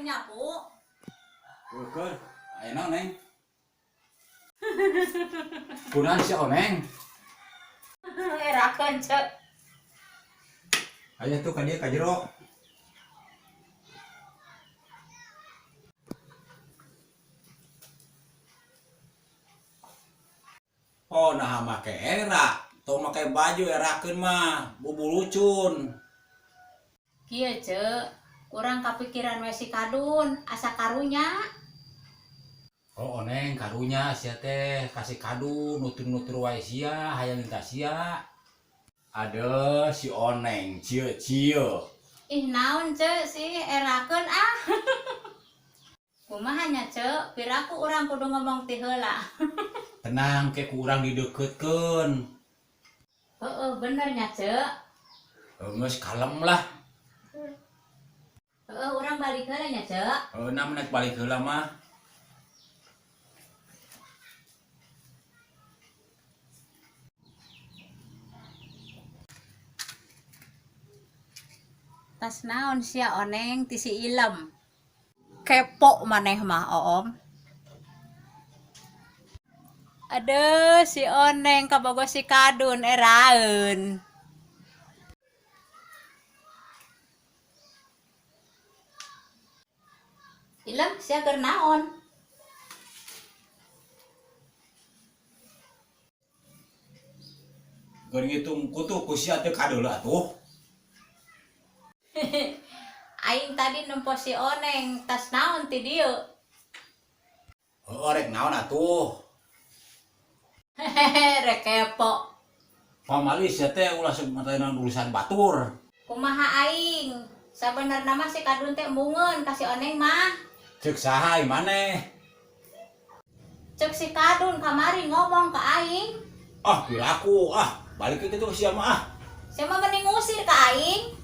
nyapu. Keur, ayeuna Neng. Kunaon si Oneng? Erakeun cek. Aya tuh ka dieu ka jero. Oh, nah make era. Tong make baju erakeun mah bubulucun. Kieu cek. Kurang kapikiran we si kadun, asa karunya. Oh, Oneng karunya sia teh kasih kadu nutur-nutur wae sia, hayang minta sia. Ada si Oneng, cieu-cieu. Ih naon cek sih erakeun ah. Kumaha nya cek, piraku urang kudu ngomong ti heula. Tenang ke kurang dideketkeun. Heeh, bener nya cek. Geus kalem lah. Heeh, urang balik heula nya cek. Nah menek balik heula mah. Tas naon sia Oneng ti si Ilem. Kepo maneh mah Oom. Aduh si Oneng kabogo si kadun eraeun. Ilem sia keur naon? Keur ngitung kutu ku sia teh kadeula atuh. Aing tadi nempo si Oneng tas naon ti dieu. Rek naon atuh? Hehehe rek kepo. Pamali sia teh ulah sematana urusan batur. Kumaha aing? Sabenerna mah si kadun teh mungeun ka si Oneng mah. Ceuk saha maneh? Cek si kadun kamari ngomong ka aing. Ah, piraku balik ke kitu sia mah Sia mah mending ngusir ka aing.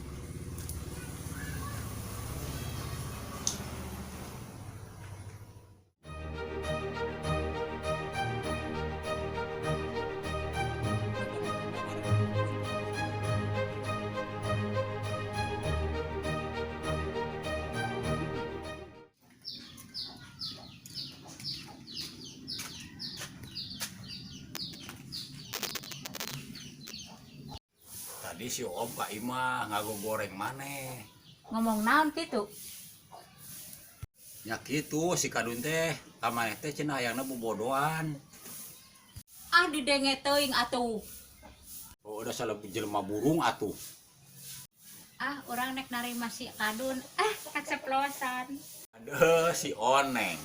Tadi si Om ka imah ngago goreng maneh. Ngomong naon kitu? Nya kitu si kadun teh ka maneh teh cenah hayangna bobodohan. Ah didenge teuing atuh. Oh, udah salah jelema burung atuh. Ah urang nek narima si kadun. Keceplosan. Aduh si Oneng.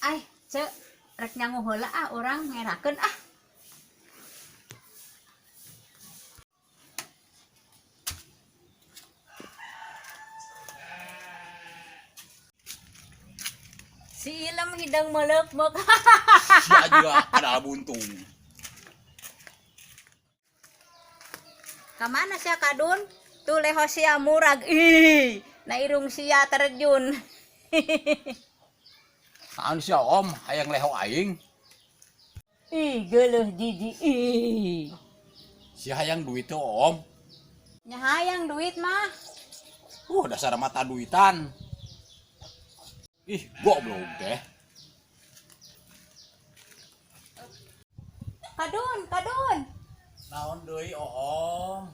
Ai cek rek nyangu heula urang ngerakeun Si Ilem hidang meleuk-meuk. Sia juga ada buntung. Kamana sia kadun? Tuh leho sia murag. Ih, na irung sia terjun. Naon sia Om hayang leho aing? Ih, geuleuh jiji. Ih. Si hayang duit tuh Om. Nya hayang duit mah. Dasar mata duitan. Ih, goblok teh. Kadun. Naon deui Om?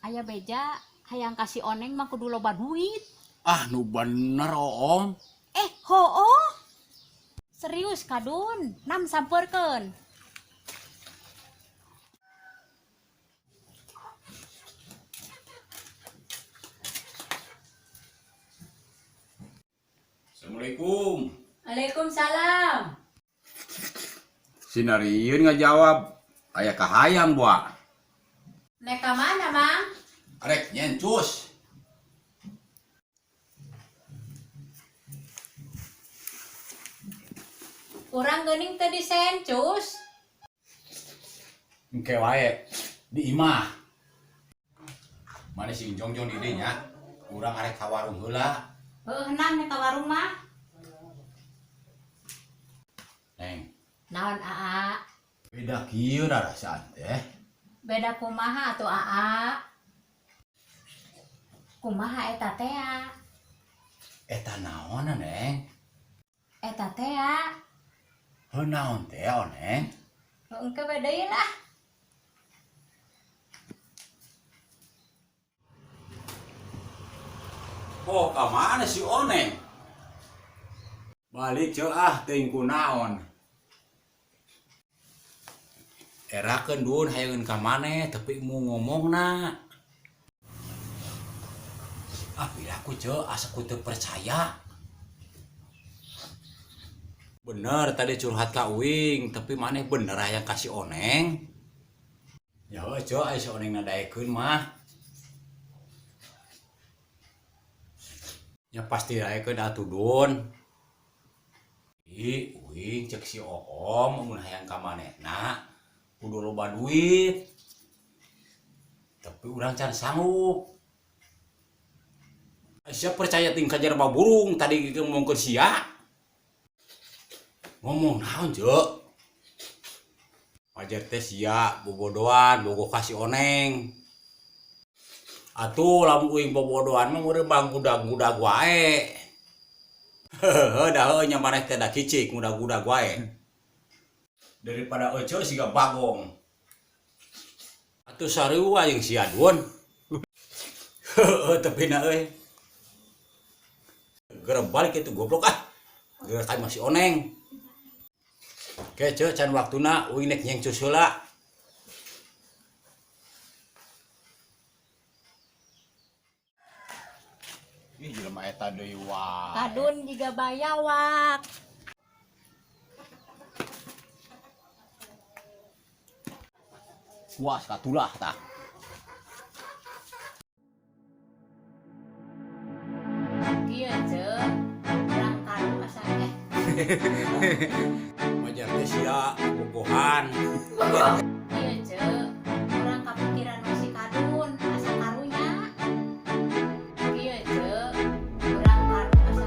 Aya beja hayang kasih Oneng mah kudu loba duit. Nu bener Om. Hoo. Serius kadun, nam sampeurkeun. Assalamualaikum. Waalaikumsalam. Sinarieun ngajawab. Aya kahayang buah. Nek ka mana, Mang? Rek nyencus. Urang geuning teu disencus. Engke wae di imah. Mana si Jongjong di dieu nya? Urang arek ka warung heula. Heuh nam nek ka warung mah. Neng, Naon Aa? beda kieu rarasaan teh. Beda kumaha atuh Aa? Kumaha eta teh? Eta naon Neng? Eta teh Heuh naon teh Oneng? engke bedeui lah. Oh, kamana si Oneng? Balik ceu teuing kunaon. Erakeun dun hayeun ka maneh tapi mu ngomongna. Pidaku ceu asa ku teu percaya. Bener tadi curhat ka Uing, tapi maneh bener hayang kasih Oneng. Ya heuh ceu aya si Oneng nadaekeun mah. Ya pasti daekeun atuh dun. Uing cek si Oom mun hayang ka manehna kudu loba duit. Tapi urang can sanggup. Sia percaya ting kajar baburung tadi ngomongkeun sia. Ngomong naon ceu? Wajar teh sia bobodohan bogo kasih Oneng. Atuh lamun uing bobodohan mah meureun banggudag-gudag wae. Heuh da heuh nya maneh teh da kicik ngudag-gudag wae. Daripada ece siga bagong. Atuh sarua jeung sia dun. Heuh tapi na euy. Gerem balik itu goblok gerak ka masih Oneng. Oke ceu can waktuna uing nek nyengcus heula. Ih jelema eta deui wae. Kadun juga bayawak. Puas katulah tah. Kieu ceu urang kadu asa Wajar teh sia bogohan. Kieu ceu urang kapikiran masih kadun asa karunya. Kieu ceu urang kadu asa